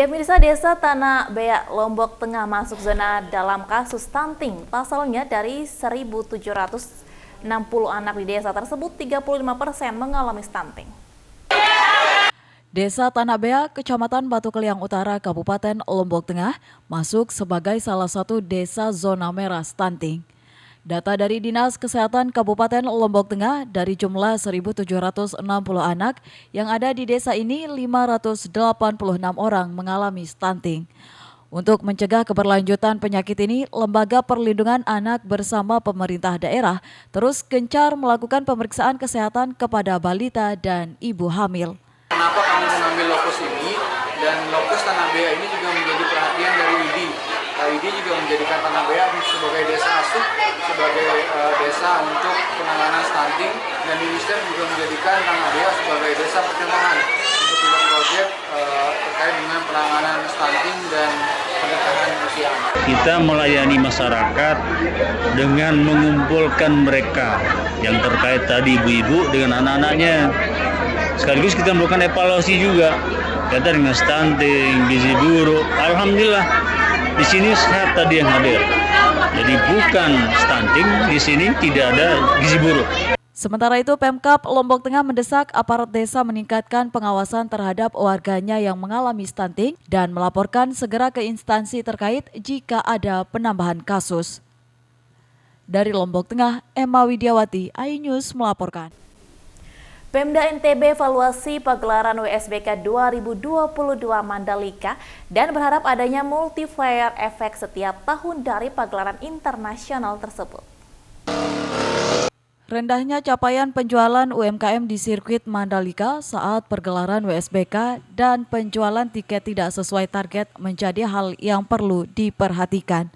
Ya, pemirsa, Desa Tanah Beak, Lombok Tengah masuk zona dalam kasus stunting. Pasalnya dari 1.760 anak di desa tersebut, 35% mengalami stunting. Desa Tanah Beak, Kecamatan Batu Keliang Utara, Kabupaten Lombok Tengah, masuk sebagai salah satu desa zona merah stunting. Data dari Dinas Kesehatan Kabupaten Lombok Tengah, dari jumlah 1.760 anak yang ada di desa ini, 586 orang mengalami stunting. Untuk mencegah keberlanjutan penyakit ini, Lembaga Perlindungan Anak bersama pemerintah daerah terus gencar melakukan pemeriksaan kesehatan kepada balita dan ibu hamil. Kenapa kami mengambil lokus ini, dan lokus Tanah Beak ini juga menjadi perhatian dari IDI. IDI juga menjadikan Tanah Beak sebagai desa asuh, sebagai desa untuk penanganan stunting, dan Minister juga menjadikan Tanah Beak sebagai desa perkembangan untuk pilot proyek terkait dengan penanganan stunting dan pernikahan usia anak. Kita melayani masyarakat dengan mengumpulkan mereka yang terkait tadi ibu-ibu dengan anak-anaknya. Sekaligus kita melakukan evaluasi juga kaitan dengan stunting, gizi buruk. Alhamdulillah di sini sehat tadi yang hadir. Jadi bukan stunting, di sini tidak ada gizi buruk. Sementara itu, Pemkab Lombok Tengah mendesak aparat desa meningkatkan pengawasan terhadap warganya yang mengalami stunting dan melaporkan segera ke instansi terkait jika ada penambahan kasus. Dari Lombok Tengah, Emma Widiawati, iNews melaporkan. Pemda NTB evaluasi pagelaran WSBK 2022 Mandalika dan berharap adanya multiplier efek setiap tahun dari pagelaran internasional tersebut. Rendahnya capaian penjualan UMKM di sirkuit Mandalika saat pergelaran WSBK dan penjualan tiket tidak sesuai target menjadi hal yang perlu diperhatikan.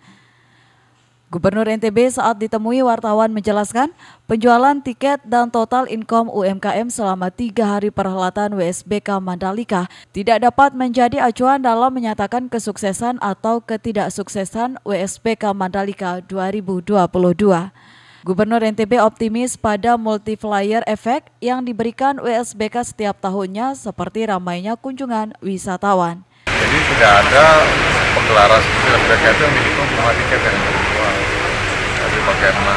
Gubernur NTB saat ditemui wartawan menjelaskan penjualan tiket dan total income UMKM selama 3 hari perhelatan WSBK Mandalika tidak dapat menjadi acuan dalam menyatakan kesuksesan atau ketidaksuksesan WSBK Mandalika 2022. Gubernur NTB optimis pada multiplier effect yang diberikan WSBK setiap tahunnya seperti ramainya kunjungan wisatawan. Jadi tidak ada pegelaran seperti WSBK itu yang dihitung cuma tiket yang terjual. Tapi bagaimana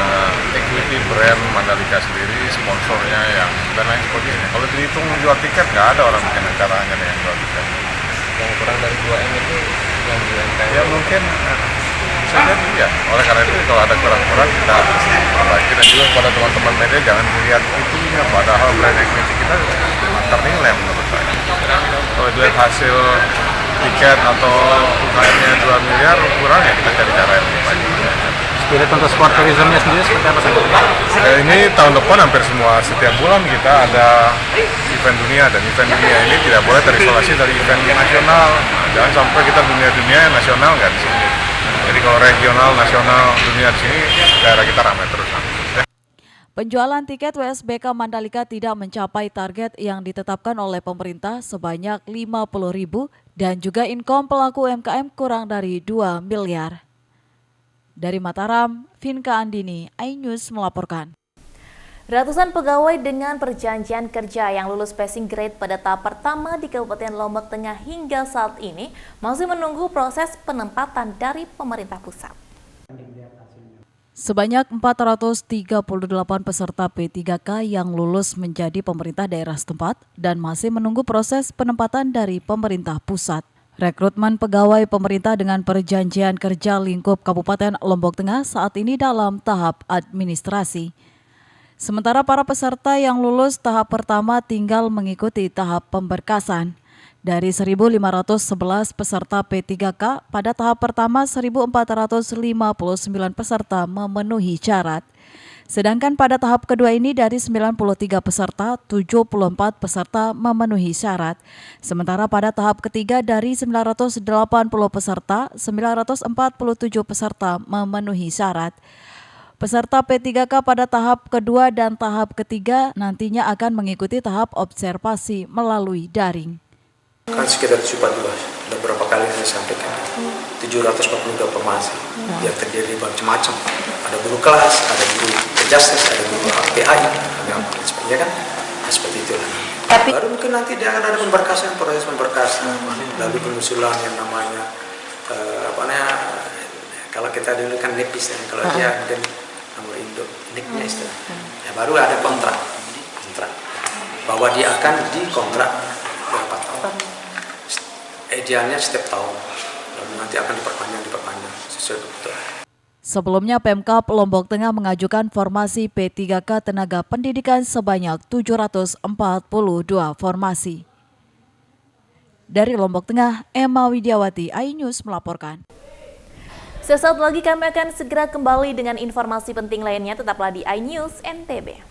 equity brand Mandalika sendiri, sponsornya yang dan lain sebagainya. Kalau dihitung jual tiket, nggak ada orang bikin acara hanya dengan jual tiket. Yang kurang dari 2M itu yang di UMKM? Ya mungkin bisa jadi ya. Oleh karena itu kalau ada kurang-kurang kita perbaiki, dan juga kepada teman-teman media jangan melihat itunya, padahal brand equity kita ternilai menurut saya. Kalau dilihat hasil tiket atau UKM-nya 2 miliar kurang, ya kita cari cara yang lebih baik. Spirit untuk sport tourismnya sendiri seperti apa sih? Ini tahun depan hampir setiap bulan kita ada event dunia, dan event dunia ini tidak boleh terisolasi dari event nasional. Jangan sampai kita dunia nasional nggak di sini. Jadi kalau regional, nasional, dunia di sini, daerah kita ramai terus. Penjualan tiket WSBK Mandalika tidak mencapai target yang ditetapkan oleh pemerintah sebanyak 50.000 dan juga income pelaku UMKM kurang dari 2 miliar. Dari Mataram, Vinka Andini, iNews melaporkan. Ratusan pegawai dengan perjanjian kerja yang lulus passing grade pada tahap pertama di Kabupaten Lombok Tengah hingga saat ini masih menunggu proses penempatan dari pemerintah pusat. Sebanyak 438 peserta P3K yang lulus menjadi pemerintah daerah setempat dan masih menunggu proses penempatan dari pemerintah pusat. Rekrutmen pegawai pemerintah dengan perjanjian kerja lingkup Kabupaten Lombok Tengah saat ini dalam tahap administrasi. Sementara para peserta yang lulus tahap pertama tinggal mengikuti tahap pemberkasan. Dari 1.511 peserta P3K, pada tahap pertama 1.459 peserta memenuhi syarat. Sedangkan pada tahap kedua ini dari 93 peserta, 74 peserta memenuhi syarat. Sementara pada tahap ketiga dari 980 peserta, 947 peserta memenuhi syarat. Peserta P3K pada tahap kedua dan tahap ketiga nantinya akan mengikuti tahap observasi melalui daring. Kan sekitar 72, udah berapa kali saya sampaikan, 742 formasi yang terdiri dari macam-macam. Ada guru kelas, ada guru justice, ada guru PAI, ada apa sebagainya kan, seperti itulah. Tapi baru mungkin nanti dia akan ada pemberkasan, proses pemberkasan, lalu pengusulan yang namanya kalau kita dulu kan nepis, kalau dia mungkin nomor induk niknya istilah, ya baru ada kontrak bahwa dia akan dikontrak berapa tahun, idealnya setiap tahun, lalu nanti akan diperpanjang sesuai kebutuhan. Sebelumnya Pemkab Lombok Tengah mengajukan formasi P3K Tenaga Pendidikan sebanyak 742 formasi. Dari Lombok Tengah, Emma Widiawati, iNews melaporkan. Sesaat lagi kami akan segera kembali dengan informasi penting lainnya, tetaplah di iNews NTB.